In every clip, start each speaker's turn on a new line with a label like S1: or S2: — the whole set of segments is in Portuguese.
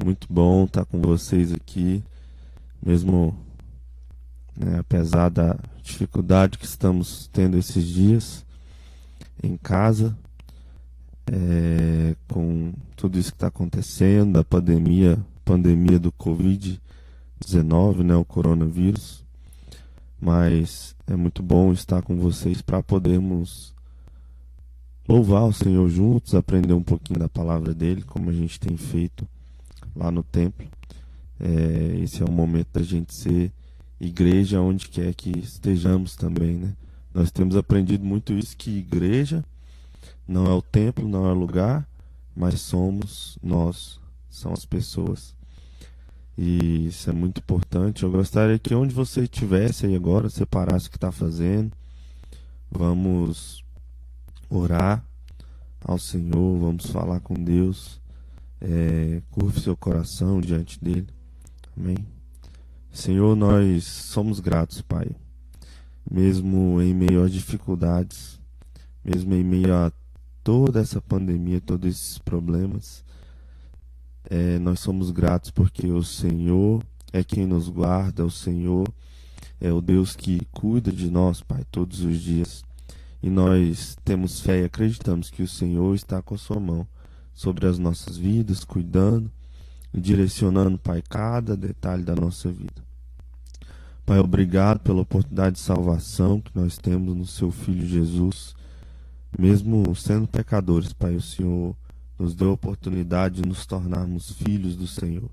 S1: muito bom estar com vocês aqui, mesmo, né, apesar da dificuldade que estamos tendo esses dias em casa, com tudo isso que está acontecendo, da pandemia do Covid-19, né, o coronavírus. Mas é muito bom estar com vocês para podermos louvar o Senhor juntos, aprender um pouquinho da palavra dele, como a gente tem feito lá no templo. Esse é o momento da gente ser igreja onde quer que estejamos também, né? Nós temos aprendido muito isso, que igreja não é o templo, não é o lugar, mas somos nós, são as pessoas. E isso é muito importante. Eu gostaria que onde você estivesse aí agora, separasse o que está fazendo. Vamos orar ao Senhor, vamos falar com Deus. Curve seu coração diante dele. Amém. Senhor, nós somos gratos, Pai. Mesmo em meio às dificuldades, mesmo em meio a toda essa pandemia, todos esses problemas, nós somos gratos porque o Senhor é quem nos guarda, o Senhor é o Deus que cuida de nós, Pai, todos os dias. E nós temos fé e acreditamos que o Senhor está com a sua mão sobre as nossas vidas, cuidando e direcionando, Pai, cada detalhe da nossa vida. Pai, obrigado pela oportunidade de salvação que nós temos no seu Filho Jesus. Mesmo sendo pecadores, Pai, o Senhor nos deu a oportunidade de nos tornarmos filhos do Senhor.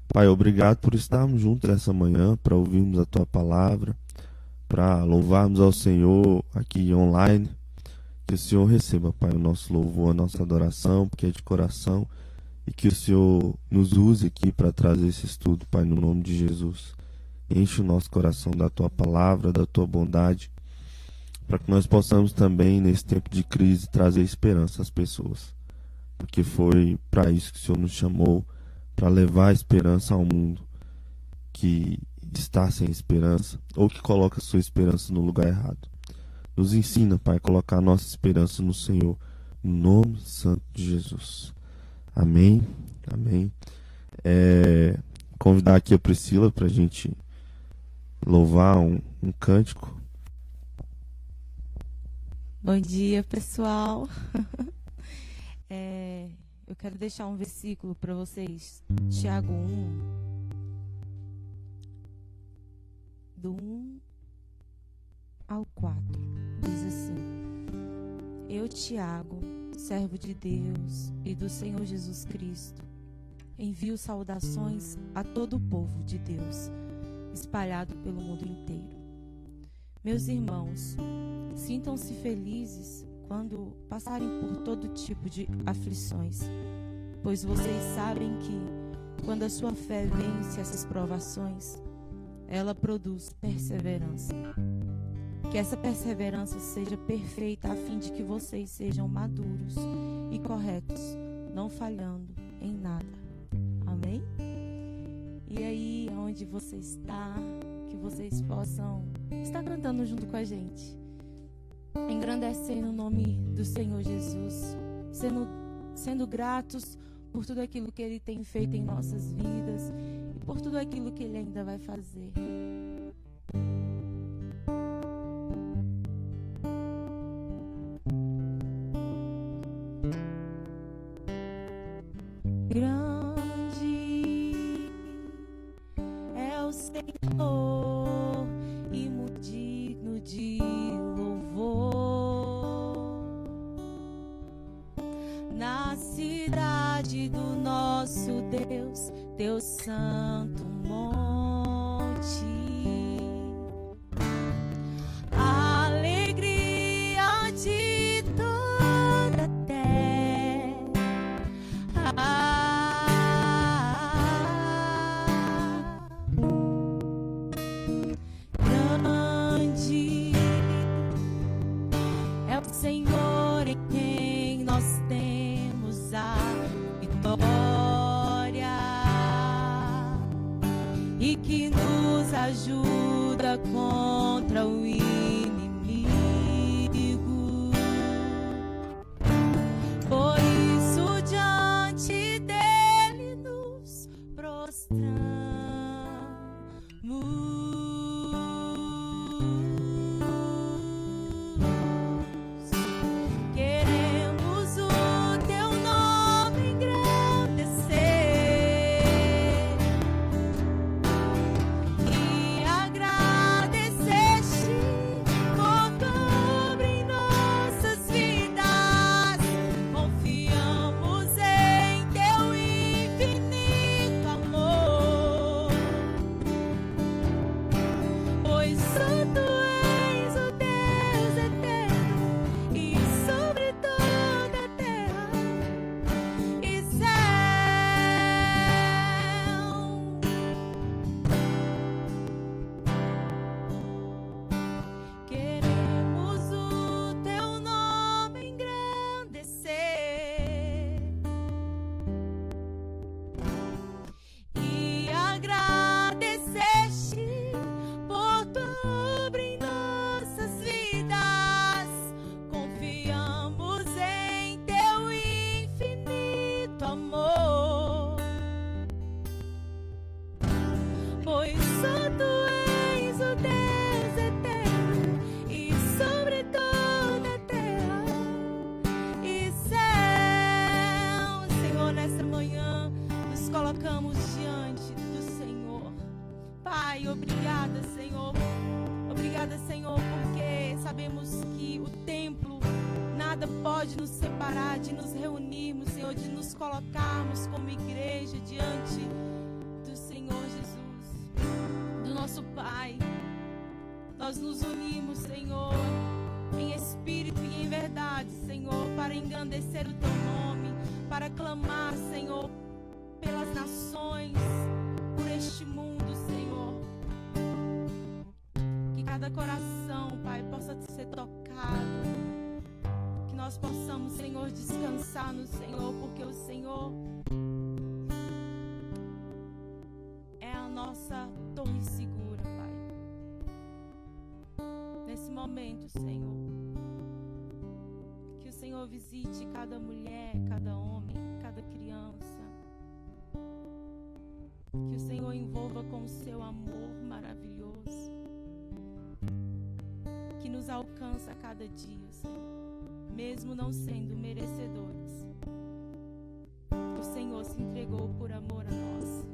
S1: Pai, obrigado por estarmos juntos essa manhã, para ouvirmos a Tua palavra, para louvarmos ao Senhor aqui online. Que o Senhor receba, Pai, o nosso louvor, a nossa adoração, porque é de coração, e que o Senhor nos use aqui para trazer esse estudo, Pai, no nome de Jesus. Enche o nosso coração da Tua palavra, da Tua bondade, para que nós possamos também, nesse tempo de crise, trazer esperança às pessoas. Porque foi para isso que o Senhor nos chamou, para levar a esperança ao mundo que está sem esperança ou que coloca a sua esperança no lugar errado. Nos ensina, Pai, a colocar a nossa esperança no Senhor, no nome santo de Jesus. Amém. Amém. Convidar aqui a Priscila para a gente louvar um cântico.
S2: Bom dia, pessoal. Eu quero deixar um versículo para vocês. Tiago 1, do 1 ao 4. Diz assim: Eu, Tiago, servo de Deus e do Senhor Jesus Cristo, envio saudações a todo o povo de Deus, espalhado pelo mundo inteiro. Meus irmãos, sintam-se felizes quando passarem por todo tipo de aflições, pois vocês sabem que, quando a sua fé vence essas provações, ela produz perseverança. Que essa perseverança seja perfeita, a fim de que vocês sejam maduros e corretos, não falhando em nada. Amém? E aí, onde você está, que vocês possam estar cantando junto com a gente, engrandecendo o nome do Senhor Jesus, sendo gratos por tudo aquilo que Ele tem feito em nossas vidas e por tudo aquilo que Ele ainda vai fazer. Grande é o Senhor e muito digno de na cidade do nosso Deus, teu santo monte. Alegria de toda a terra. Grande é o Senhor em quem nós temos a vitória e que nos ajuda contra o inimigo. Por isso diante dele nos Queremos o teu nome engrandecer e agradecer-te por tudo em nossas vidas. Confiamos em teu infinito amor, pois só tu és o Deus eterno e sobre toda a terra e céu. Queremos o teu nome engrandecer e agradecer-te por tudo em nossas vidas. Confiamos em teu infinito amor, pois só tu és o Deus eterno e sobre toda a terra e céu. Senhor, nessa manhã nos colocamos diante do Senhor. Pai, obrigada, Senhor. Obrigada, Senhor, porque sabemos que o templo, nada pode nos separar de nos reunirmos, Senhor, de nos colocarmos como igreja diante do Senhor Jesus, do nosso Pai. Nós nos unimos, Senhor, em espírito e em verdade, Senhor, para engrandecer o teu nome, para clamar, Senhor, pelas nações, por este mundo, Senhor. Que cada coração, Pai, possa ser tocado, que nós possamos, Senhor, descansar no Senhor, porque o Senhor é a nossa torre segura, Pai. Nesse momento, Senhor, que o Senhor visite cada mulher, cada homem, cada criança. Que o Senhor envolva com o seu amor maravilhoso, que nos alcança a cada dia, Senhor, mesmo não sendo merecedores. O Senhor se entregou por amor a nós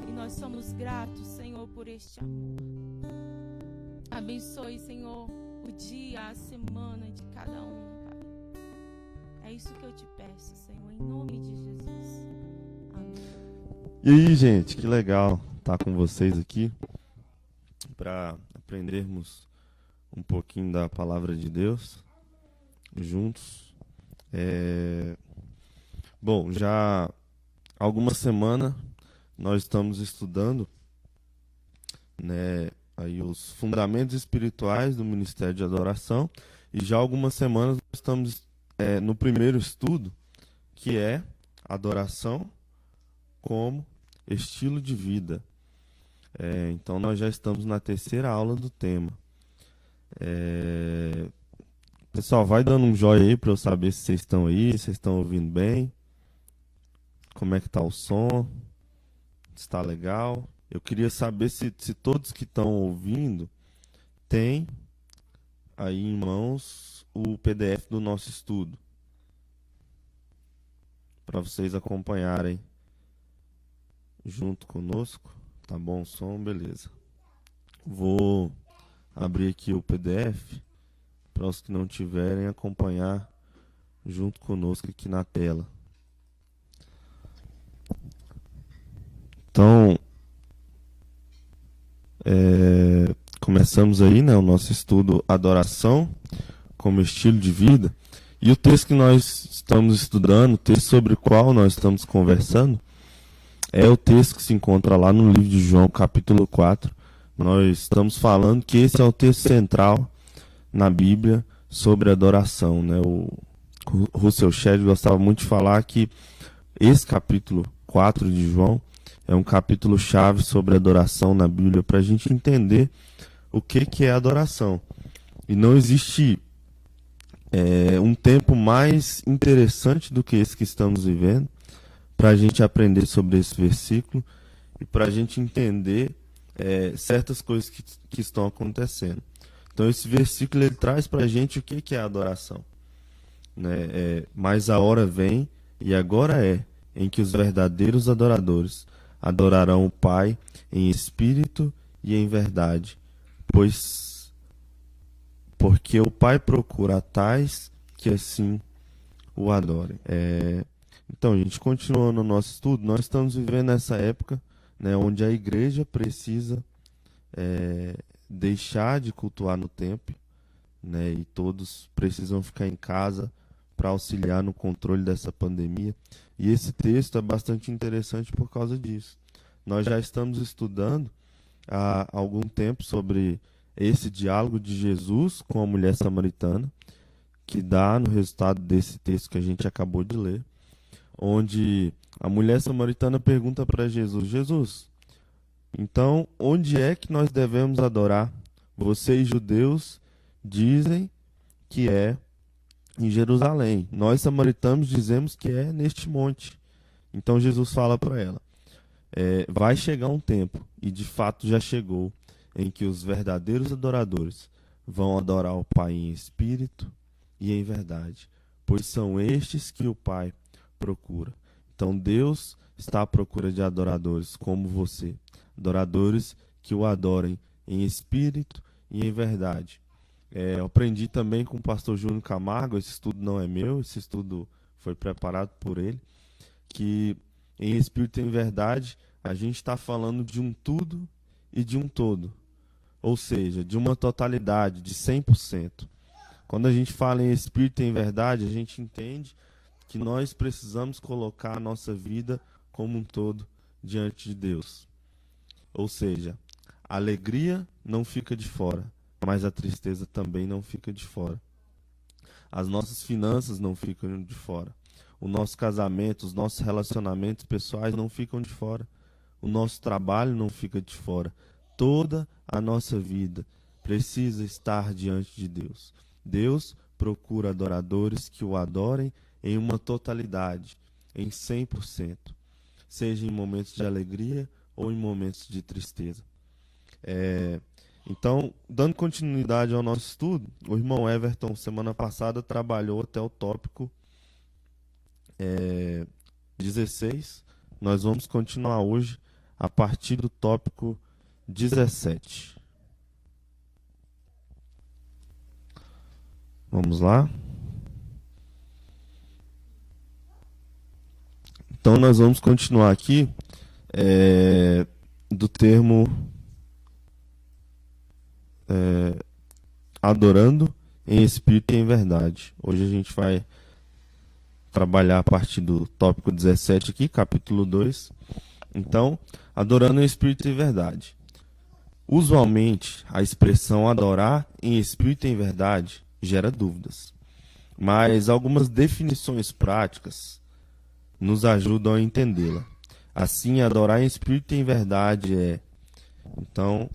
S2: e nós somos gratos, Senhor, por este amor. Abençoe, Senhor, o dia, a semana de cada um, Pai. É isso que eu te peço, Senhor, em nome de Jesus. Amém.
S1: E aí, gente, que legal estar com vocês aqui para aprendermos um pouquinho da palavra de Deus juntos. Bom, já há alguma semana nós estamos estudando, né, aí os fundamentos espirituais do Ministério de Adoração, e já há algumas semanas nós estamos no primeiro estudo, que é adoração como estilo de vida. Então nós já estamos na terceira aula do tema. Pessoal, vai dando um joinha aí para eu saber se vocês estão aí, se vocês estão ouvindo bem, como é que tá o som, se está legal. Eu queria saber se todos que estão ouvindo têm aí em mãos o PDF do nosso estudo, para vocês acompanharem junto conosco. Tá bom o som? Beleza. Vou abrir aqui o PDF para os que não tiverem acompanhar junto conosco aqui na tela. Então, começamos aí, né, o nosso estudo Adoração como estilo de vida. E o texto que nós estamos estudando, o texto sobre o qual nós estamos conversando, é o texto que se encontra lá no livro de João, capítulo 4. Nós estamos falando que esse é o texto central na Bíblia sobre adoração, né? O Russell Shedd gostava muito de falar que esse capítulo 4 de João é um capítulo chave sobre adoração na Bíblia, para a gente entender o que é adoração. E não existe um tempo mais interessante do que esse que estamos vivendo para a gente aprender sobre esse versículo e para a gente entender certas coisas que estão acontecendo. Então esse versículo ele traz para a gente o que é adoração, né? Mas a hora vem, e agora em que os verdadeiros adoradores adorarão o Pai em espírito e em verdade, porque o Pai procura tais que assim o adorem. Então, gente, continuando o nosso estudo, nós estamos vivendo essa época, né, onde a igreja precisa deixar de cultuar no templo, né, e todos precisam ficar em casa para auxiliar no controle dessa pandemia. E esse texto é bastante interessante por causa disso. Nós já estamos estudando há algum tempo sobre esse diálogo de Jesus com a mulher samaritana, que dá no resultado desse texto que a gente acabou de ler, onde a mulher samaritana pergunta para Jesus: Jesus, então onde é que nós devemos adorar? Vocês judeus dizem que é em Jerusalém. Nós samaritanos dizemos que é neste monte. Então Jesus fala para ela: vai chegar um tempo, e de fato já chegou, em que os verdadeiros adoradores vão adorar o Pai em espírito e em verdade, pois são estes que o Pai procura. Então Deus está à procura de adoradores como você, adoradores que o adorem em espírito e em verdade. Eu aprendi também com o pastor Júnior Camargo, esse estudo não é meu, esse estudo foi preparado por ele, que em espírito e em verdade a gente está falando de um tudo e de um todo, ou seja, de uma totalidade, de 100%. Quando a gente fala em espírito e em verdade, a gente entende que nós precisamos colocar a nossa vida como um todo diante de Deus. Ou seja, a alegria não fica de fora, mas a tristeza também não fica de fora. As nossas finanças não ficam de fora. O nosso casamento, os nossos relacionamentos pessoais não ficam de fora. O nosso trabalho não fica de fora. Toda a nossa vida precisa estar diante de Deus. Deus procura adoradores que o adorem em uma totalidade, em 100%, seja em momentos de alegria ou em momentos de tristeza. Então, dando continuidade ao nosso estudo, o irmão Everton, semana passada, trabalhou até o tópico 16. Nós vamos continuar hoje a partir do tópico 17. Vamos lá? Então, nós vamos continuar aqui do termo adorando em espírito e em verdade. Hoje a gente vai trabalhar a partir do tópico 17 aqui, capítulo 2. Então, adorando em espírito e em verdade. Usualmente, a expressão adorar em espírito e em verdade gera dúvidas, mas algumas definições práticas nos ajudam a entendê-la. Assim, adorar em espírito e em verdade Então,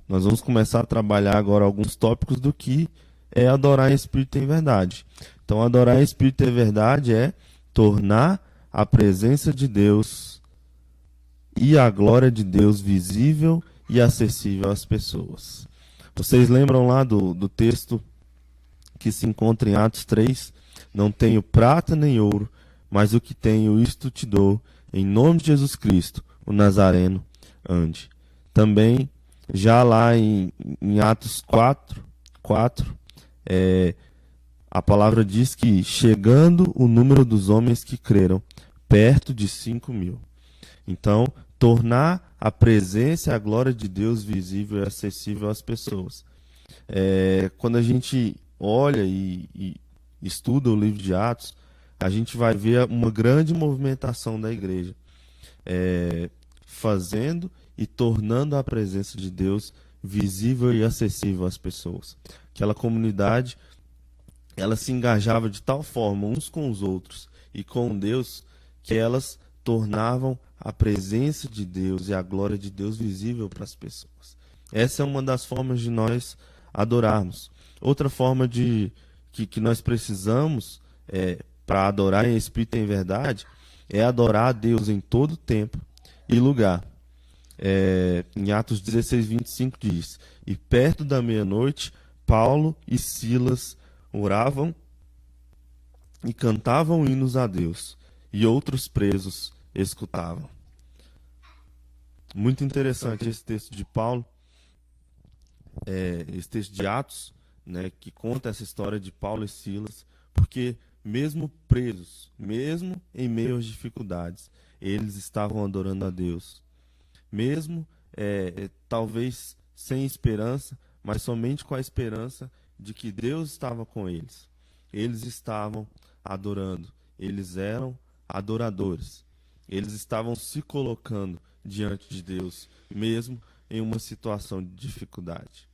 S1: nós vamos começar a trabalhar agora alguns tópicos do que é adorar em espírito e em verdade. Então, adorar em espírito e em verdade é tornar a presença de Deus e a glória de Deus visível e acessível às pessoas. Vocês lembram lá do texto que se encontra em Atos 3? Não tenho prata nem ouro, mas o que tenho isto te dou, em nome de Jesus Cristo, o Nazareno, ande. Também, já lá em Atos 4, a palavra diz que chegando o número dos homens que creram, perto de 5.000. Então, tornar a presença e a glória de Deus visível e acessível às pessoas. Quando a gente olha e estuda o livro de Atos, a gente vai ver uma grande movimentação da igreja, fazendo e tornando a presença de Deus visível e acessível às pessoas. Aquela comunidade, ela se engajava de tal forma uns com os outros e com Deus, que elas tornavam a presença de Deus e a glória de Deus visível para as pessoas. Essa é uma das formas de nós adorarmos. Outra forma que nós precisamos para adorar em espírito e em verdade é adorar a Deus em todo tempo e lugar. Em Atos 16, 25 diz: E perto da meia-noite, Paulo e Silas oravam e cantavam hinos a Deus, e outros presos escutavam. Muito interessante esse texto de Paulo, esse texto de Atos, né, que conta essa história de Paulo e Silas, porque mesmo presos, mesmo em meio às dificuldades, eles estavam adorando a Deus. Mesmo, talvez sem esperança, mas somente com a esperança de que Deus estava com eles. Eles estavam adorando, eles eram adoradores. Eles estavam se colocando diante de Deus, mesmo em uma situação de dificuldade.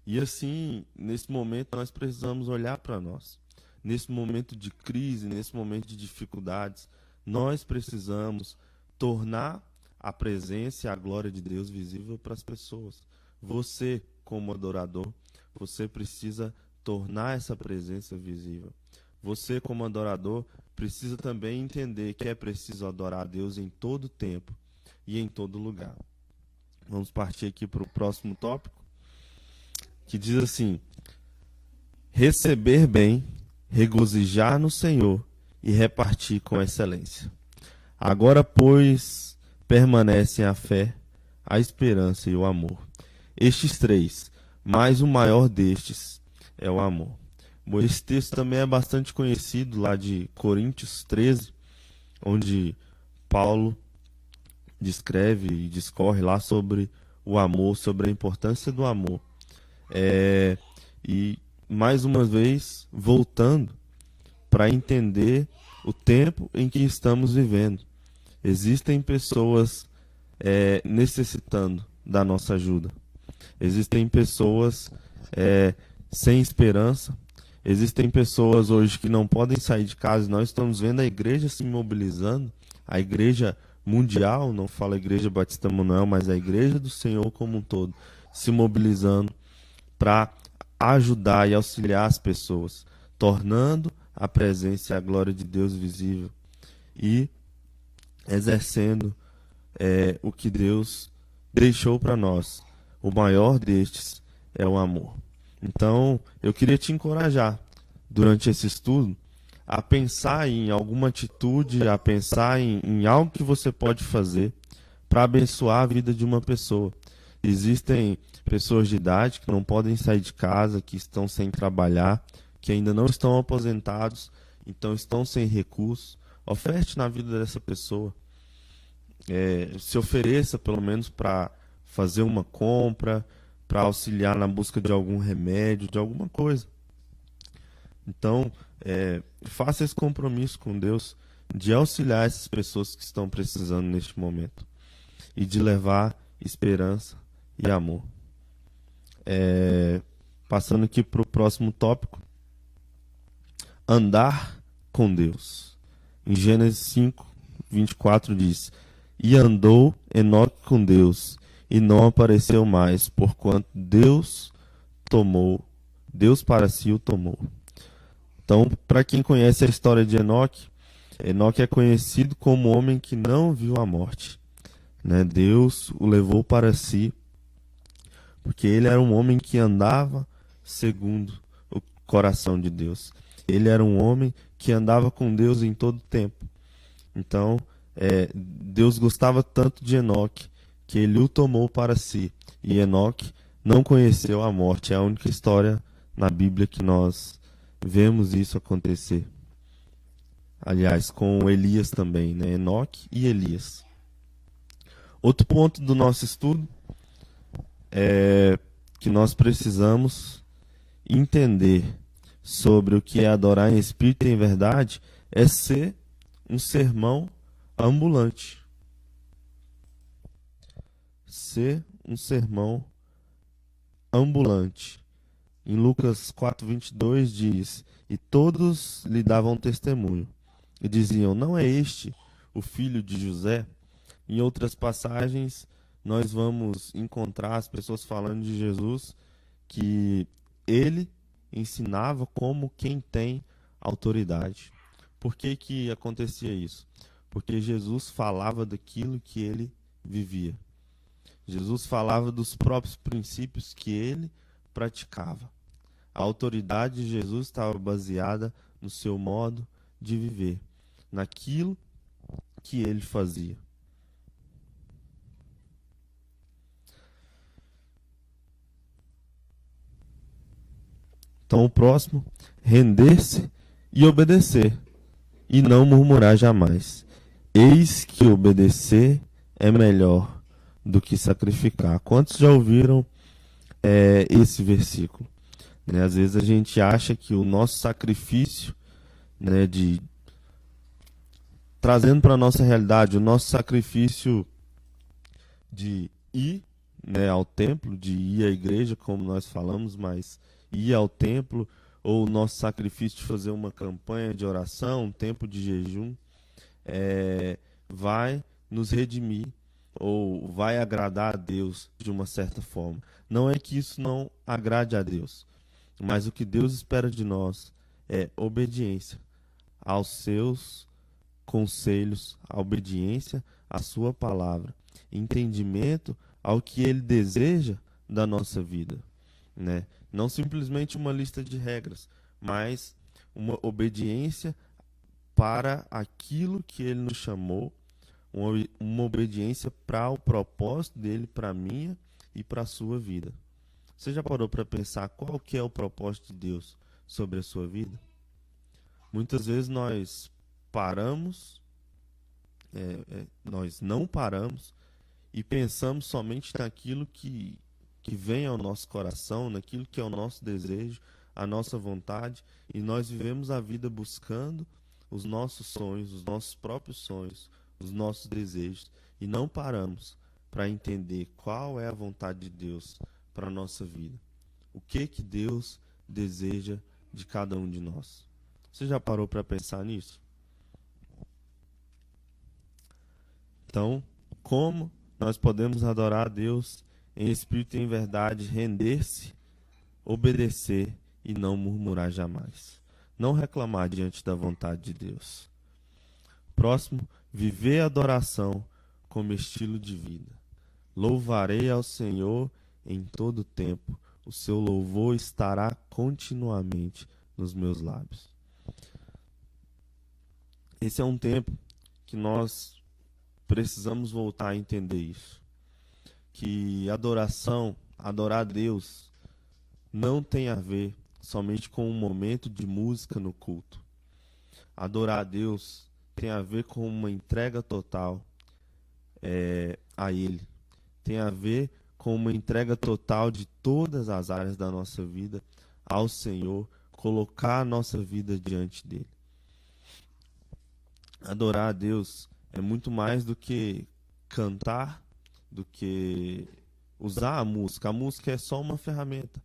S1: E assim, nesse momento, nós precisamos olhar para nós. Nesse momento de crise, nesse momento de dificuldades, nós precisamos tornar a presença e a glória de Deus visível para as pessoas. Você, como adorador, você precisa tornar essa presença visível. Você, como adorador, precisa também entender que é preciso adorar a Deus em todo tempo e em todo lugar. Vamos partir aqui para o próximo tópico, que diz assim: receber bem, regozijar no Senhor e repartir com excelência. Agora, pois, permanecem a fé, a esperança e o amor. Estes três, mas o maior destes é o amor. Bom, esse texto também é bastante conhecido, lá de Coríntios 13, onde Paulo descreve e discorre lá sobre o amor, sobre a importância do amor. E, mais uma vez, voltando para entender o tempo em que estamos vivendo. Existem pessoas necessitando da nossa ajuda. Existem pessoas sem esperança. Existem pessoas hoje que não podem sair de casa. Nós estamos vendo a igreja se mobilizando, a igreja mundial, não falo a igreja Batista Manuel, mas a igreja do Senhor como um todo, se mobilizando para ajudar e auxiliar as pessoas, tornando a presença e a glória de Deus visível e exercendo o que Deus deixou para nós. O maior destes é o amor. Então, eu queria te encorajar, durante esse estudo, a pensar em alguma atitude, a pensar em algo que você pode fazer para abençoar a vida de uma pessoa. Existem pessoas de idade que não podem sair de casa, que estão sem trabalhar, que ainda não estão aposentados, então estão sem recursos. Oferte na vida dessa pessoa. Se ofereça pelo menos para fazer uma compra, para auxiliar na busca de algum remédio, de alguma coisa. Então, faça esse compromisso com Deus de auxiliar essas pessoas que estão precisando neste momento e de levar esperança e amor. Passando aqui para o próximo tópico: andar com Deus. Em Gênesis 5, 24 diz: E andou Enoque com Deus, e não apareceu mais, porquanto Deus para si o tomou. Então, para quem conhece a história de Enoque, Enoque é conhecido como o homem que não viu a morte. Deus o levou para si, porque ele era um homem que andava segundo o coração de Deus. Ele era um homem que andava com Deus em todo tempo. Então, Deus gostava tanto de Enoque que ele o tomou para si. E Enoque não conheceu a morte. É a única história na Bíblia que nós vemos isso acontecer. Aliás, com Elias também, Enoque e Elias. Outro ponto do nosso estudo é que nós precisamos entender sobre o que é adorar em espírito e em verdade, é ser um sermão ambulante. Ser um sermão ambulante. Em Lucas 4:22 diz: E todos lhe davam testemunho, e diziam: Não é este o filho de José? Em outras passagens, nós vamos encontrar as pessoas falando de Jesus, que ele ensinava como quem tem autoridade. Por que acontecia isso? Porque Jesus falava daquilo que ele vivia. Jesus falava dos próprios princípios que ele praticava. A autoridade de Jesus estava baseada no seu modo de viver, naquilo que ele fazia. Então o próximo, render-se e obedecer, e não murmurar jamais. Eis que obedecer é melhor do que sacrificar. Quantos já ouviram esse versículo? Né? Às vezes a gente acha que o nosso sacrifício, né, trazendo para a nossa realidade, o nosso sacrifício de ir, né, ao templo, de ir à igreja, como nós falamos, mas ir ao templo, ou o nosso sacrifício de fazer uma campanha de oração, um tempo de jejum, vai nos redimir, ou vai agradar a Deus de uma certa forma. Não é que isso não agrade a Deus, mas o que Deus espera de nós é obediência aos seus conselhos, a obediência à sua palavra, entendimento ao que ele deseja da nossa vida, né? Não simplesmente uma lista de regras, mas uma obediência para aquilo que ele nos chamou, uma obediência para o propósito dele, para a minha e para a sua vida. Você já parou para pensar qual que é o propósito de Deus sobre a sua vida? Muitas vezes nós paramos, nós não paramos e pensamos somente naquilo que vem ao nosso coração, naquilo que é o nosso desejo, a nossa vontade, e nós vivemos a vida buscando os nossos sonhos, os nossos próprios sonhos, os nossos desejos, e não paramos para entender qual é a vontade de Deus para a nossa vida. O que Deus deseja de cada um de nós. Você já parou para pensar nisso? Então, como nós podemos adorar a Deus em espírito e em verdade, render-se, obedecer e não murmurar jamais. Não reclamar diante da vontade de Deus. Próximo, viver a adoração como estilo de vida. Louvarei ao Senhor em todo tempo. O seu louvor estará continuamente nos meus lábios. Esse é um tempo que nós precisamos voltar a entender isso. Que adoração, adorar a Deus, não tem a ver somente com um momento de música no culto. Adorar a Deus tem a ver com uma entrega total a Ele. Tem a ver com uma entrega total de todas as áreas da nossa vida ao Senhor, colocar a nossa vida diante dEle. Adorar a Deus é muito mais do que cantar, do que usar a música. A música é só uma ferramenta,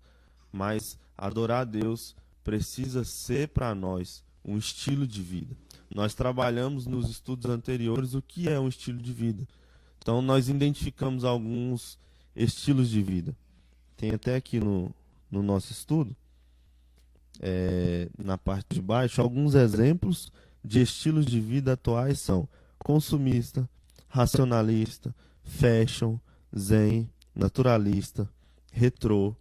S1: mas adorar a Deus precisa ser para nós um estilo de vida. Nós trabalhamos nos estudos anteriores o que é um estilo de vida. Então nós identificamos alguns estilos de vida. Tem até aqui no nosso estudo, na parte de baixo, alguns exemplos de estilos de vida atuais são consumista, racionalista, fashion, zen, naturalista, retrô,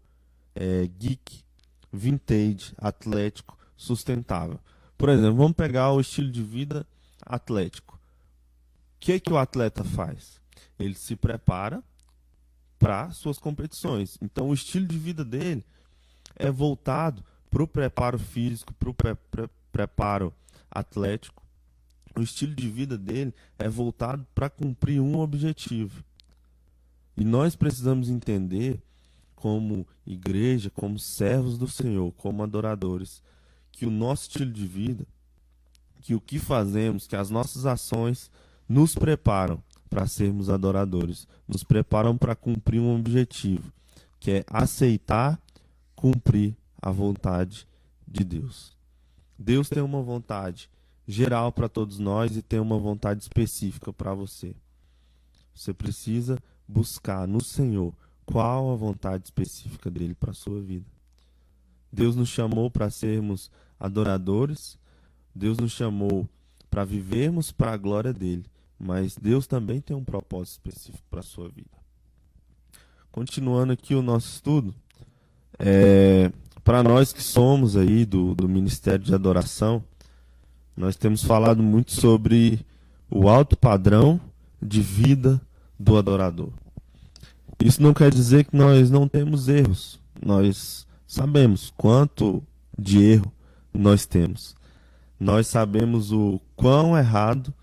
S1: geek, vintage, atlético, sustentável. Por exemplo, vamos pegar o estilo de vida atlético. O que o atleta faz? Ele se prepara para suas competições. Então, o estilo de vida dele é voltado para o preparo físico, para o preparo atlético. O estilo de vida dele é voltado para cumprir um objetivo. E nós precisamos entender, como igreja, como servos do Senhor, como adoradores, que o nosso estilo de vida, que o que fazemos, que as nossas ações nos preparam para sermos adoradores, nos preparam para cumprir um objetivo, que é aceitar, cumprir a vontade de Deus. Deus tem uma vontade geral para todos nós e tem uma vontade específica para você. Você precisa buscar no Senhor qual a vontade específica dele para a sua vida. Deus nos chamou para sermos adoradores, Deus nos chamou para vivermos para a glória dele, mas Deus também tem um propósito específico para a sua vida. continuando aqui o nosso estudo, para nós que somos aí do Ministério de Adoração, nós temos falado muito sobre o alto padrão de vida do adorador. Isso não quer dizer que nós não temos erros. Nós sabemos quanto de erro nós temos. Nós sabemos o quão errado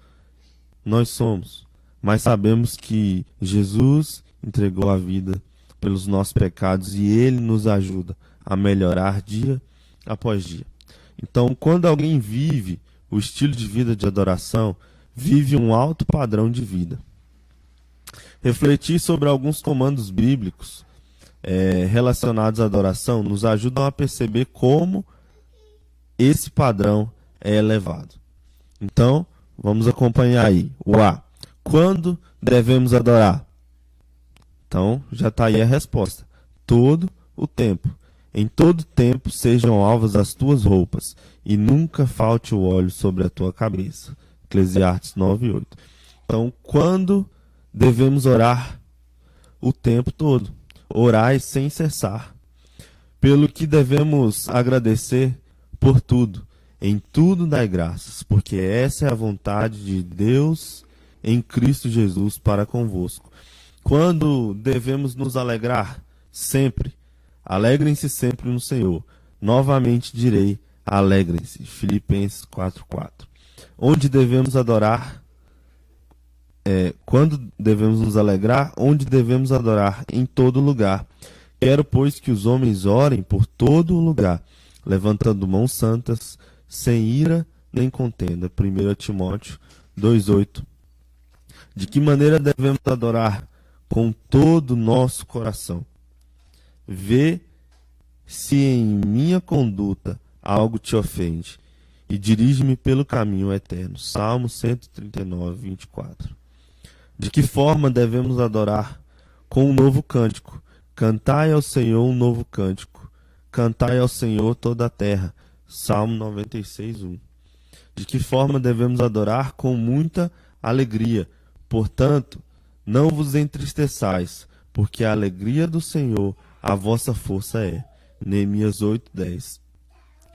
S1: nós somos. Mas sabemos que Jesus entregou a vida pelos nossos pecados e Ele nos ajuda a melhorar dia após dia. Então, quando alguém vive o estilo de vida de adoração, vive um alto padrão de vida. Refletir sobre alguns comandos bíblicos relacionados à adoração nos ajudam a perceber como esse padrão é elevado. Então, vamos acompanhar aí. O A. Quando devemos adorar? Então, já está aí a resposta. Todo o tempo. Em todo tempo sejam alvas as tuas roupas, e nunca falte o óleo sobre a tua cabeça. Eclesiastes 9:8. Então, quando devemos orar? O tempo todo. Orai sem cessar. Pelo que devemos agradecer? Por tudo. Em tudo dai graças, porque essa é a vontade de Deus em Cristo Jesus para convosco. Quando devemos nos alegrar? Sempre. Alegrem-se sempre no Senhor. Novamente direi, alegrem-se. Filipenses 4:4. Onde devemos adorar? Quando devemos nos alegrar? Onde devemos adorar? Em todo lugar. Quero, pois, que os homens orem por todo lugar, levantando mãos santas, sem ira nem contenda. 1 Timóteo 2:8. De que maneira devemos adorar? Com todo o nosso coração. Vê se em minha conduta algo te ofende, e dirige-me pelo caminho eterno. Salmo 139:24. De que forma devemos adorar? Com um novo cântico. Cantai ao Senhor um novo cântico. Cantai ao Senhor toda a terra. Salmo 96:1. De que forma devemos adorar? Com muita alegria. Portanto, não vos entristeçais, porque a alegria do Senhor a vossa força é. Neemias 8:10.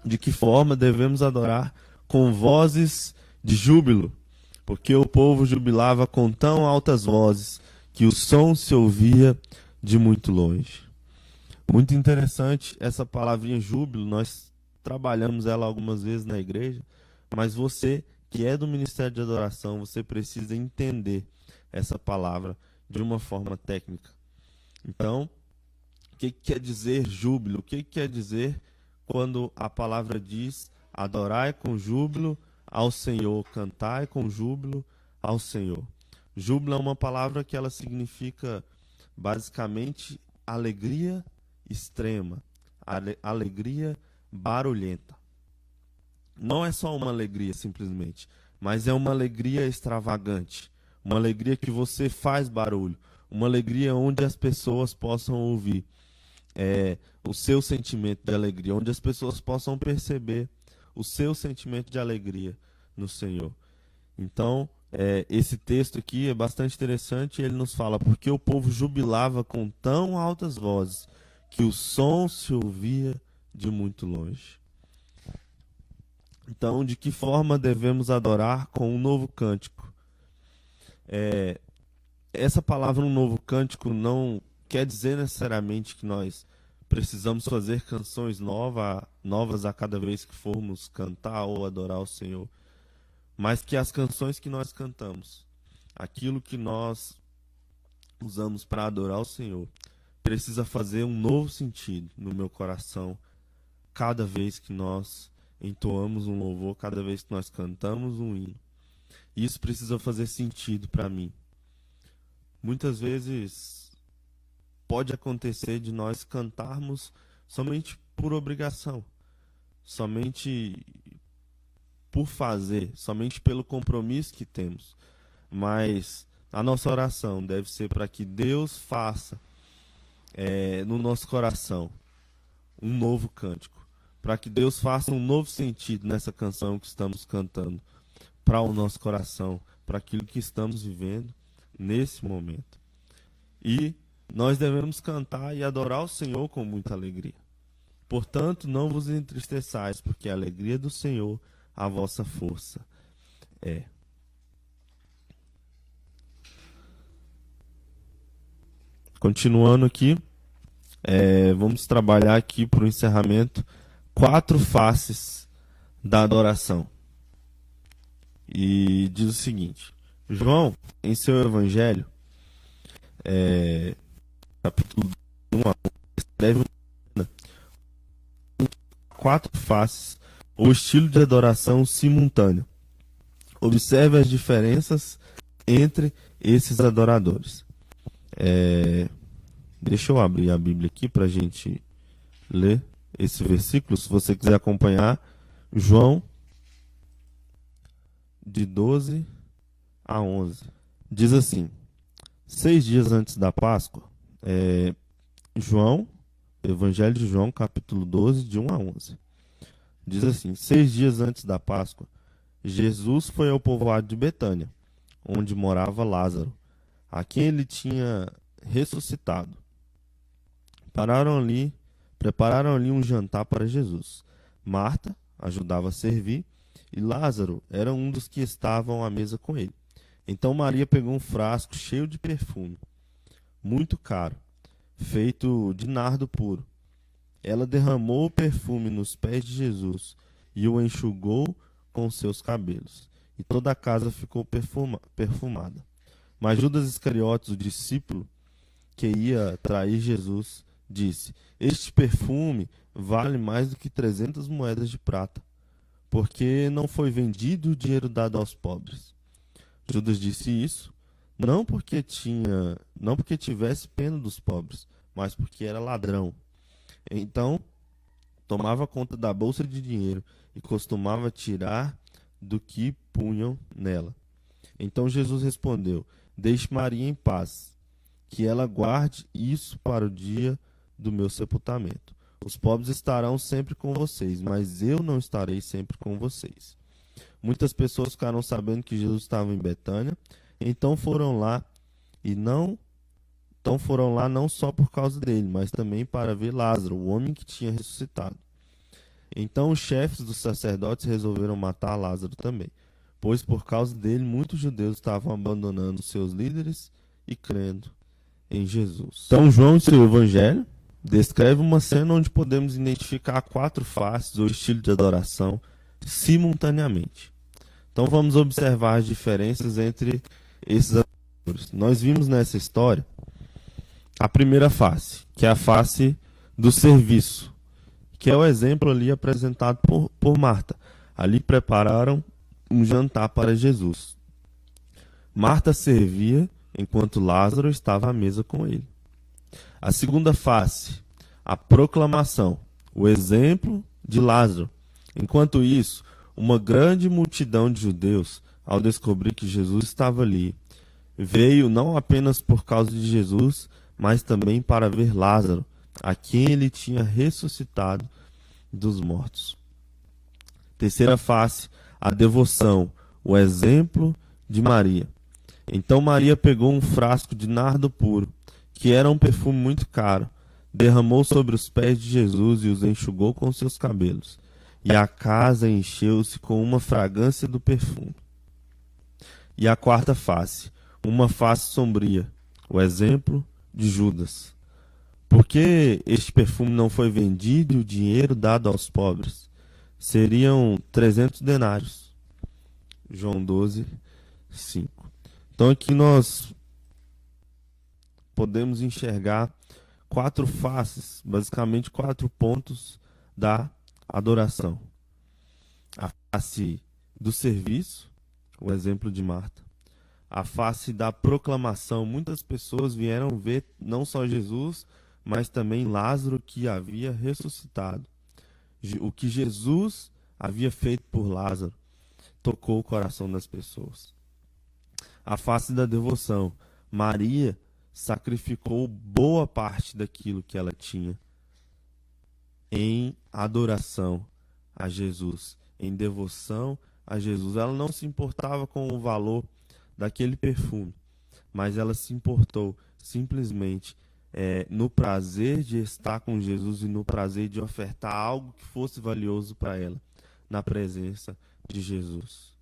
S1: De que forma devemos adorar? Com vozes de júbilo, porque o povo jubilava com tão altas vozes que o som se ouvia de muito longe. Muito interessante essa palavrinha júbilo, nós trabalhamos ela algumas vezes na igreja, mas você que é do Ministério de Adoração, você precisa entender essa palavra de uma forma técnica. Então, o que quer dizer júbilo? O que quer dizer quando a palavra diz adorai com júbilo ao Senhor, cantai com júbilo ao Senhor? Júbilo é uma palavra que ela significa basicamente alegria extrema, alegria barulhenta. Não é só uma alegria simplesmente, mas é uma alegria extravagante, uma alegria que você faz barulho, uma alegria onde as pessoas possam ouvir o seu sentimento de alegria, onde as pessoas possam perceber o seu sentimento de alegria no Senhor. Então, esse texto aqui é bastante interessante. Ele nos fala, porque o povo jubilava com tão altas vozes que o som se ouvia de muito longe. Então, de que forma devemos adorar? Com um novo cântico. Essa palavra, um novo cântico, não quer dizer necessariamente que nós precisamos fazer canções novas a cada vez que formos cantar ou adorar o Senhor, mas que as canções que nós cantamos, aquilo que nós usamos para adorar o Senhor, precisa fazer um novo sentido no meu coração cada vez que nós entoamos um louvor, cada vez que nós cantamos um hino. Isso precisa fazer sentido para mim. Muitas vezes pode acontecer de nós cantarmos somente por obrigação, somente por fazer, somente pelo compromisso que temos. Mas a nossa oração deve ser para que Deus faça no nosso coração um novo cântico, para que Deus faça um novo sentido nessa canção que estamos cantando, para o nosso coração, para aquilo que estamos vivendo nesse momento. E nós devemos cantar e adorar o Senhor com muita alegria. Portanto, não vos entristeçais, porque a alegria do Senhor a vossa força é. Continuando aqui, vamos trabalhar aqui para o encerramento 4 faces da adoração. E diz o seguinte: João, em seu evangelho, capítulo 1, escreve 4 faces ou estilo de adoração simultâneo. Observe as diferenças entre esses adoradores. Deixa eu abrir a Bíblia aqui para a gente ler esse versículo. Se você quiser acompanhar, João, de 12 a 11. Diz assim: 6 dias antes da Páscoa, João, Evangelho de João, capítulo 12, de 1 a 11. Diz assim: 6 dias antes da Páscoa, Jesus foi ao povoado de Betânia, onde morava Lázaro, a quem ele tinha ressuscitado. Prepararam ali um jantar para Jesus. Marta ajudava a servir e Lázaro era um dos que estavam à mesa com ele. Então Maria pegou um frasco cheio de perfume, muito caro, feito de nardo puro. Ela derramou o perfume nos pés de Jesus e o enxugou com seus cabelos. E toda a casa ficou perfumada. Mas Judas Iscariotes, o discípulo que ia trair Jesus, disse: este perfume vale mais do que 300 moedas de prata, porque não foi vendido o dinheiro dado aos pobres. Judas disse isso não porque tivesse pena dos pobres, mas porque era ladrão. Então tomava conta da bolsa de dinheiro e costumava tirar do que punham nela. Então Jesus respondeu: deixe Maria em paz, que ela guarde isso para o dia do meu sepultamento. Os pobres estarão sempre com vocês, mas eu não estarei sempre com vocês. Muitas pessoas ficaram sabendo que Jesus estava em Betânia, então foram lá não só por causa dele, mas também para ver Lázaro, o homem que tinha ressuscitado. Então os chefes dos sacerdotes resolveram matar Lázaro também, pois por causa dele muitos judeus estavam abandonando seus líderes e crendo em Jesus. Então João, em seu evangelho, descreve uma cena onde podemos identificar 4 faces ou estilo de adoração simultaneamente. Então vamos observar as diferenças entre esses adoradores. Nós vimos nessa história a primeira face, que é a face do serviço, que é o exemplo ali apresentado por Marta. Ali prepararam um jantar para Jesus. Marta servia enquanto Lázaro estava à mesa com ele. A segunda face, a proclamação, o exemplo de Lázaro. Enquanto isso, uma grande multidão de judeus, ao descobrir que Jesus estava ali, veio não apenas por causa de Jesus, mas também para ver Lázaro, a quem ele tinha ressuscitado dos mortos. Terceira face, a devoção, o exemplo de Maria. Então Maria pegou um frasco de nardo puro, que era um perfume muito caro, derramou sobre os pés de Jesus e os enxugou com seus cabelos. E a casa encheu-se com uma fragrância do perfume. E a quarta face, uma face sombria, o exemplo de Judas. Por que este perfume não foi vendido e o dinheiro dado aos pobres? Seriam 300 denários. João 12, 5. Então aqui nós podemos enxergar 4 faces, basicamente 4 pontos da adoração. A face do serviço, o exemplo de Marta. A face da proclamação. Muitas pessoas vieram ver não só Jesus, mas também Lázaro, que havia ressuscitado. O que Jesus havia feito por Lázaro tocou o coração das pessoas. A face da devoção. Maria sacrificou boa parte daquilo que ela tinha em adoração a Jesus, em devoção a Jesus. Ela não se importava com o valor daquele perfume, mas ela se importou simplesmente no prazer de estar com Jesus e no prazer de ofertar algo que fosse valioso para ela, na presença de Jesus.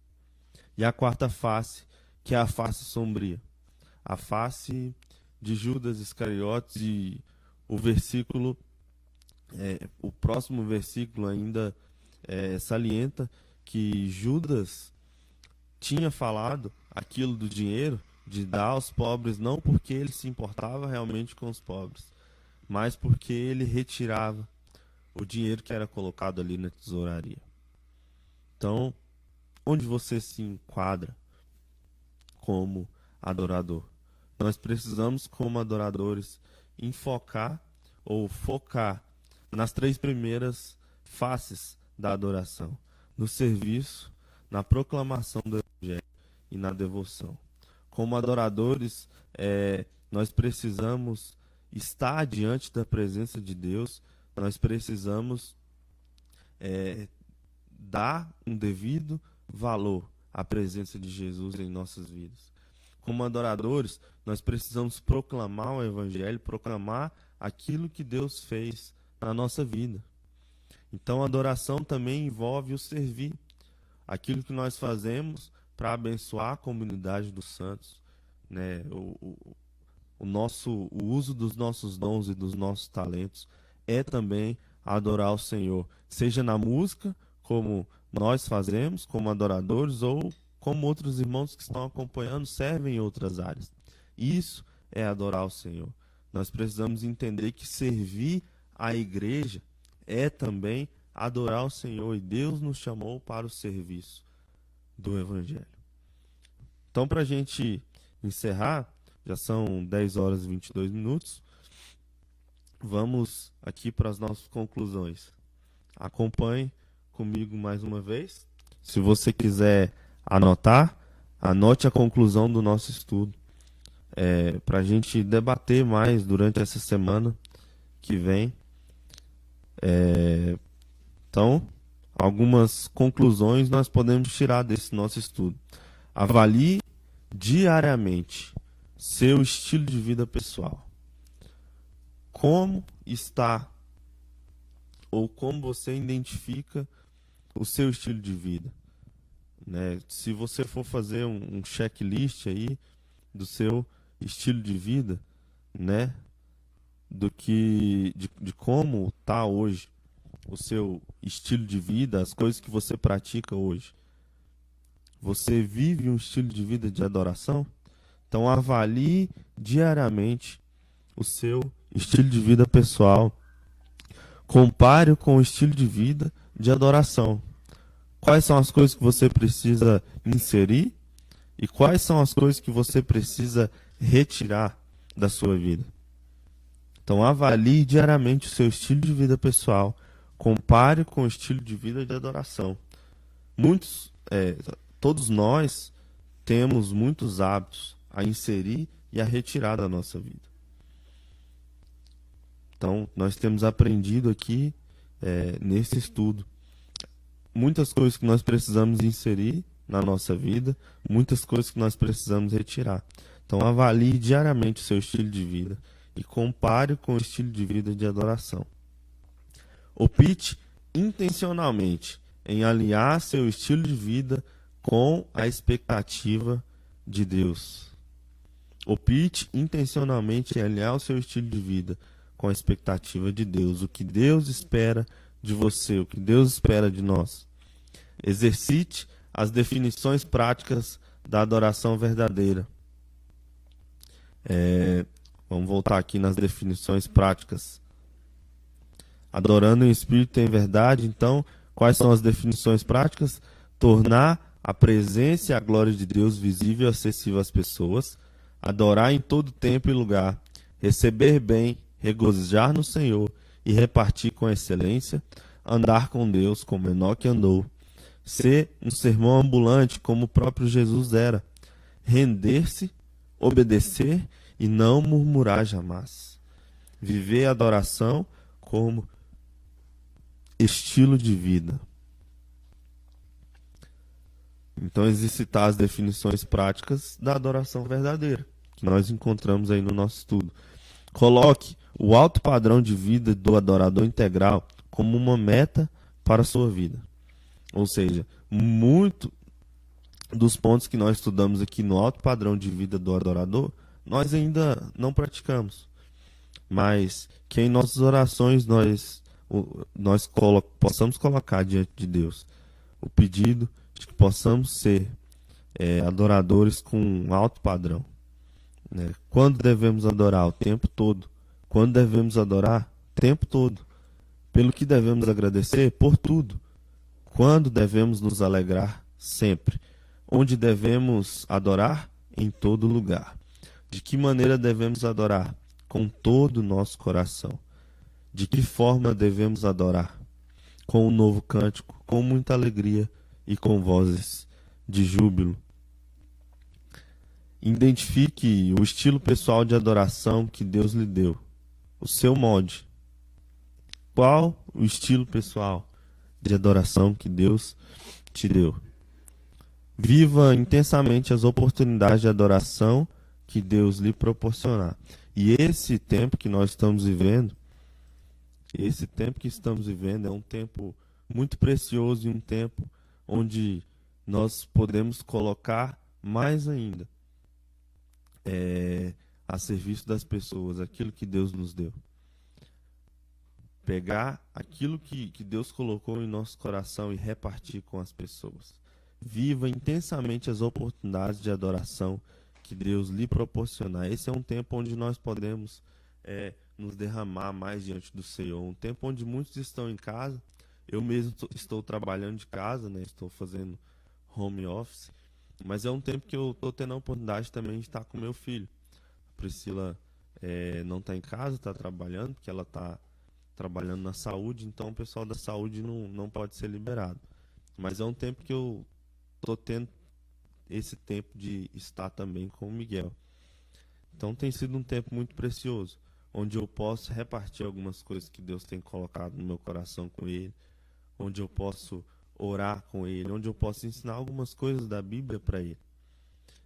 S1: E a quarta face, que é a face sombria, a face de Judas Iscariotes, e o próximo versículo ainda salienta que Judas tinha falado aquilo do dinheiro, de dar aos pobres, não porque ele se importava realmente com os pobres, mas porque ele retirava o dinheiro que era colocado ali na tesouraria. Então, onde você se enquadra como adorador? Nós precisamos, como adoradores, focar nas 3 primeiras faces da adoração: no serviço, na proclamação do Evangelho e na devoção. Como adoradores, nós precisamos estar diante da presença de Deus, nós precisamos dar um devido valor à presença de Jesus em nossas vidas. Como adoradores, nós precisamos proclamar o Evangelho, proclamar aquilo que Deus fez na nossa vida. Então, a adoração também envolve o servir, aquilo que nós fazemos para abençoar a comunidade dos santos, né? O uso dos nossos dons e dos nossos talentos é também adorar o Senhor, seja na música, como nós fazemos como adoradores, ou como outros irmãos que estão acompanhando servem em outras áreas. Isso é adorar o Senhor. Nós precisamos entender que servir a igreja é também adorar o Senhor, e Deus nos chamou para o serviço do Evangelho. Então, para a gente encerrar, já são 10 horas e 22 minutos, vamos aqui para as nossas conclusões. Acompanhe comigo mais uma vez. Se você quiser anotar, anote a conclusão do nosso estudo, para a gente debater mais durante essa semana que vem. Então, algumas conclusões nós podemos tirar desse nosso estudo. Avalie diariamente seu estilo de vida pessoal. Como está, ou como você identifica o seu estilo de vida, né? Se você for fazer um checklist aí do seu estilo de vida, né? De como está hoje o seu estilo de vida, as coisas que você pratica hoje. Você vive um estilo de vida de adoração? Então, avalie diariamente o seu estilo de vida pessoal. Compare com o estilo de vida de adoração. Quais são as coisas que você precisa inserir e quais são as coisas que você precisa retirar da sua vida. Então, avalie diariamente o seu estilo de vida pessoal. Compare com o estilo de vida de adoração. Todos nós temos muitos hábitos a inserir e a retirar da nossa vida. Então, nós temos aprendido aqui, nesse estudo, muitas coisas que nós precisamos inserir na nossa vida, muitas coisas que nós precisamos retirar. Então, avalie diariamente o seu estilo de vida e compare com o estilo de vida de adoração. Opte intencionalmente em alinhar seu estilo de vida com a expectativa de Deus. Opte intencionalmente em alinhar o seu estilo de vida com a expectativa de Deus. O que Deus espera de você, o que Deus espera de nós. Exercite as definições práticas da adoração verdadeira. Vamos voltar aqui nas definições práticas. Adorando em espírito e em verdade. Então, quais são as definições práticas? Tornar a presença e a glória de Deus visível e acessível às pessoas. Adorar em todo tempo e lugar. Receber bem, regozijar no Senhor e repartir com excelência. Andar com Deus como Enoque andou. Ser um sermão ambulante como o próprio Jesus era. Render-se, obedecer e não murmurar jamais. Viver a adoração como estilo de vida. Então, exercitar as definições práticas da adoração verdadeira, que nós encontramos aí no nosso estudo. Coloque o alto padrão de vida do adorador integral como uma meta para a sua vida. Ou seja, muito dos pontos que nós estudamos aqui no alto padrão de vida do adorador, nós ainda não praticamos. Mas que em nossas orações possamos colocar diante de Deus o pedido de que possamos ser adoradores com um alto padrão. Né? Quando devemos adorar? O tempo todo. Quando devemos adorar? O tempo todo. Pelo que devemos agradecer? Por tudo. Quando devemos nos alegrar? Sempre. Onde devemos adorar? Em todo lugar. De que maneira devemos adorar? Com todo o nosso coração. De que forma devemos adorar? Com um novo cântico, com muita alegria e com vozes de júbilo. Identifique o estilo pessoal de adoração que Deus lhe deu. O seu molde. Qual o estilo pessoal de adoração que Deus te deu? Viva intensamente as oportunidades de adoração que Deus lhe proporcionar. E esse tempo que nós estamos vivendo, é um tempo muito precioso e um tempo onde nós podemos colocar mais ainda a serviço das pessoas aquilo que Deus nos deu. Pegar aquilo que Deus colocou em nosso coração e repartir com as pessoas. Viva intensamente as oportunidades de adoração que Deus lhe proporcionar. Esse é um tempo onde nós podemos nos derramar mais diante do Senhor. Um tempo onde muitos estão em casa. Eu mesmo estou trabalhando de casa, né? Estou fazendo home office. Mas é um tempo que eu estou tendo a oportunidade também de estar com meu filho. A Priscila não está em casa, está trabalhando, porque ela está trabalhando na saúde, então o pessoal da saúde não pode ser liberado. Mas é um tempo que eu estou tendo esse tempo de estar também com o Miguel. Então tem sido um tempo muito precioso, onde eu posso repartir algumas coisas que Deus tem colocado no meu coração com ele, onde eu posso orar com ele, onde eu posso ensinar algumas coisas da Bíblia para ele.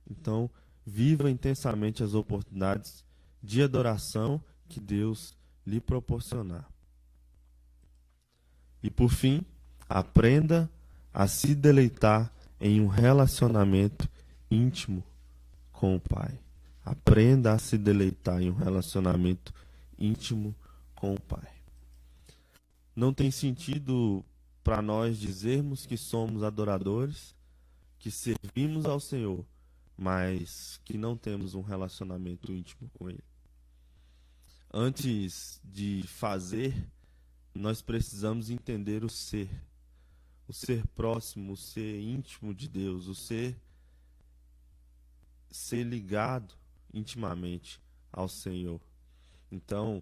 S1: Então, viva intensamente as oportunidades de adoração que Deus lhe proporcionar. E por fim, aprenda a se deleitar em um relacionamento íntimo com o Pai. Aprenda a se deleitar em um relacionamento íntimo com o Pai. Não tem sentido para nós dizermos que somos adoradores, que servimos ao Senhor, mas que não temos um relacionamento íntimo com Ele. Antes de fazer, nós precisamos entender o ser próximo, o ser íntimo de Deus, o ser ligado intimamente ao Senhor. Então,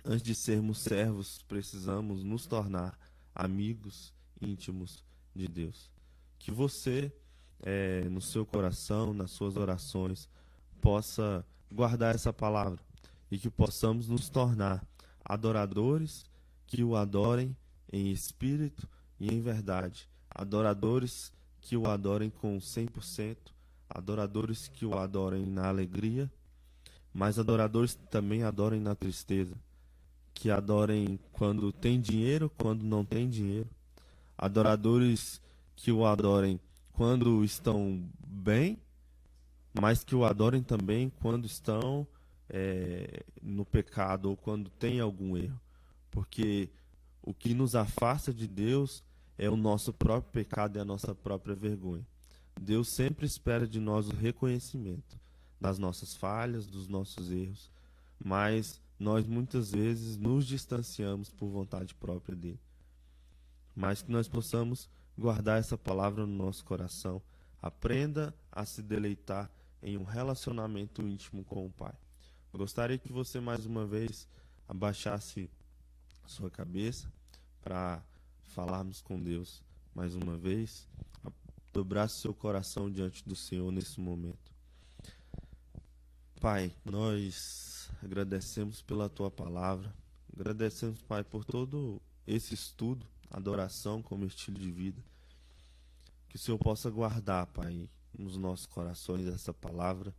S1: antes de sermos servos, precisamos nos tornar amigos íntimos de Deus. Que você, no seu coração, nas suas orações, possa guardar essa palavra e que possamos nos tornar adoradores que o adorem em espírito e em verdade, adoradores que o adorem com 100%, adoradores que o adorem na alegria, mas adoradores que também adorem na tristeza, que adorem quando tem dinheiro, quando não tem dinheiro, adoradores que o adorem quando estão bem, mas que o adorem também quando estão no pecado ou quando tem algum erro, porque o que nos afasta de Deus é o nosso próprio pecado e a nossa própria vergonha. Deus sempre espera de nós o reconhecimento das nossas falhas, dos nossos erros, mas nós muitas vezes nos distanciamos por vontade própria dele. Mas que nós possamos guardar essa palavra no nosso coração. Aprenda a se deleitar em um relacionamento íntimo com o Pai. Gostaria que você mais uma vez abaixasse sua cabeça para falarmos com Deus mais uma vez. Dobrasse seu coração diante do Senhor nesse momento. Pai, nós agradecemos pela Tua palavra. Agradecemos, Pai, por todo esse estudo, adoração como estilo de vida. Que o Senhor possa guardar, Pai, nos nossos corações essa palavra.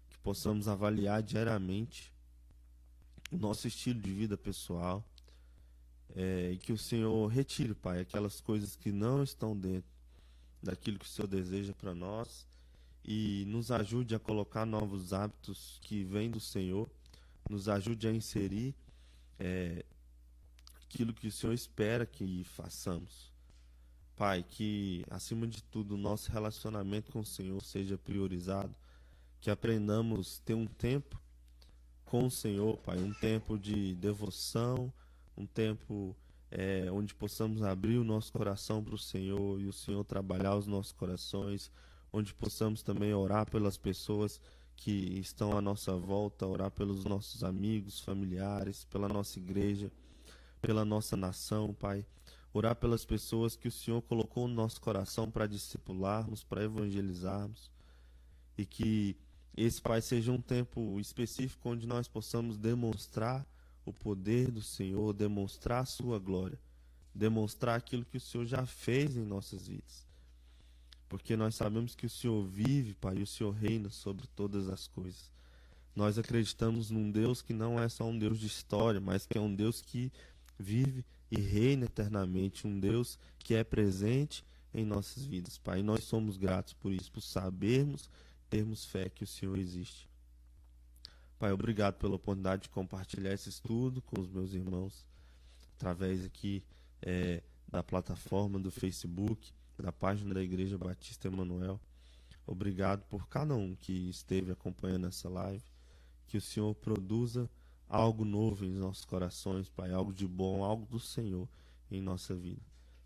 S1: Que possamos avaliar diariamente o nosso estilo de vida pessoal, e que o Senhor retire, Pai, aquelas coisas que não estão dentro daquilo que o Senhor deseja para nós, e nos ajude a colocar novos hábitos que vêm do Senhor, nos ajude a inserir aquilo que o Senhor espera que façamos. Pai, que acima de tudo o nosso relacionamento com o Senhor seja priorizado, que aprendamos ter um tempo com o Senhor, Pai, um tempo de devoção, um tempo onde possamos abrir o nosso coração para o Senhor e o Senhor trabalhar os nossos corações, onde possamos também orar pelas pessoas que estão à nossa volta, orar pelos nossos amigos, familiares, pela nossa igreja, pela nossa nação, Pai. Orar pelas pessoas que o Senhor colocou no nosso coração para discipularmos, para evangelizarmos. E que esse, Pai, seja um tempo específico onde nós possamos demonstrar o poder do Senhor, demonstrar a sua glória, demonstrar aquilo que o Senhor já fez em nossas vidas. Porque nós sabemos que o Senhor vive, Pai, e o Senhor reina sobre todas as coisas. Nós acreditamos num Deus que não é só um Deus de história, mas que é um Deus que vive e reina eternamente, um Deus que é presente em nossas vidas, Pai. E nós somos gratos por isso, por sabermos, termos fé que o Senhor existe. Pai, obrigado pela oportunidade de compartilhar esse estudo com os meus irmãos, através aqui da plataforma do Facebook, da página da Igreja Batista Emanuel. Obrigado por cada um que esteve acompanhando essa live, que o Senhor produza algo novo em nossos corações, Pai, algo de bom, algo do Senhor em nossa vida.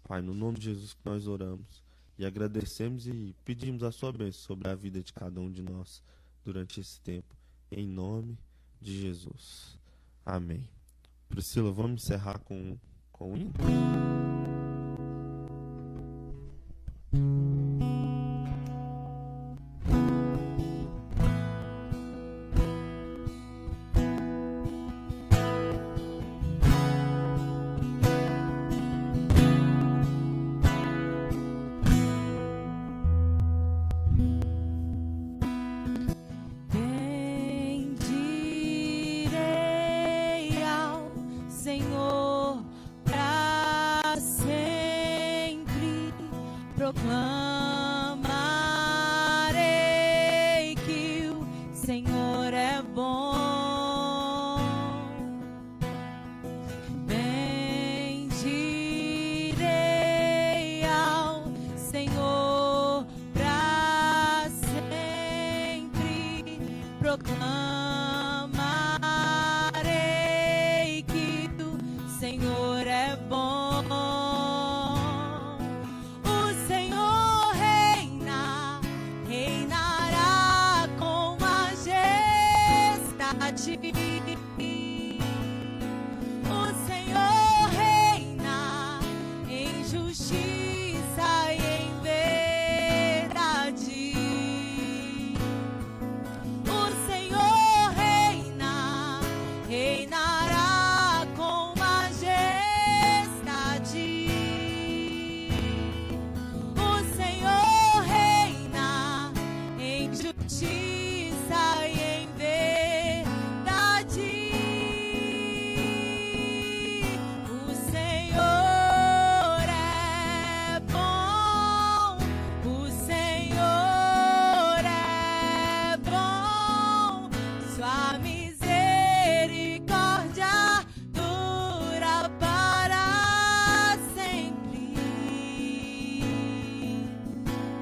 S1: Pai, no nome de Jesus que nós oramos e agradecemos e pedimos a sua bênção sobre a vida de cada um de nós durante esse tempo, em nome de Jesus. Amém. Priscila, vamos encerrar com o hino?
S2: Proclamarei que o Senhor é bom. Bendirei ao Senhor para sempre. Proclamarei que o Senhor é bom. O Senhor reina em justiça e em verdade. O Senhor reina, reinará com majestade. O Senhor reina em justiça e em verdade. O Senhor é bom, o Senhor é bom, sua misericórdia dura para sempre.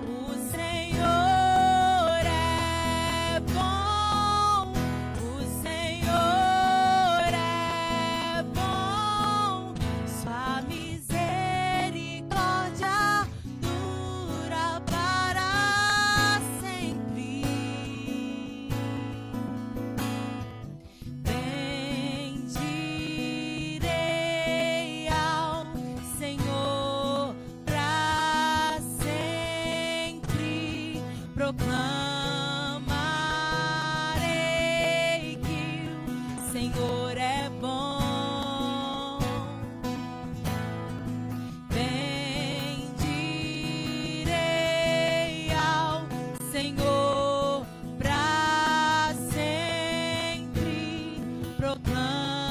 S2: O Senhor é bom, o Senhor é bom, sua misericórdia dura para sempre. Bendirei ao Senhor para sempre. Proclamarei que o Senhor é bom. Bendirei ao Senhor para sempre. Proclamarei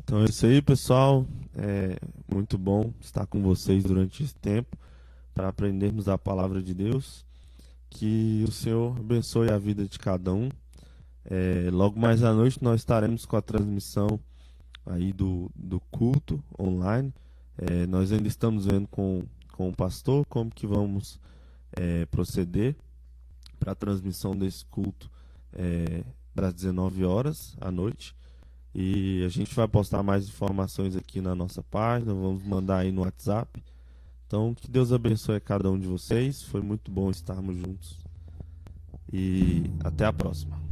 S1: Então é isso aí, pessoal. É muito bom estar com vocês durante esse tempo para aprendermos a palavra de Deus. Que o Senhor abençoe a vida de cada um. Logo mais à noite nós estaremos com a transmissão aí do culto online. Nós ainda estamos vendo com o pastor como que vamos proceder para a transmissão desse culto das 19 horas à noite. E a gente vai postar mais informações aqui na nossa página, vamos mandar aí no WhatsApp. Então, que Deus abençoe a cada um de vocês. Foi muito bom estarmos juntos. E até a próxima.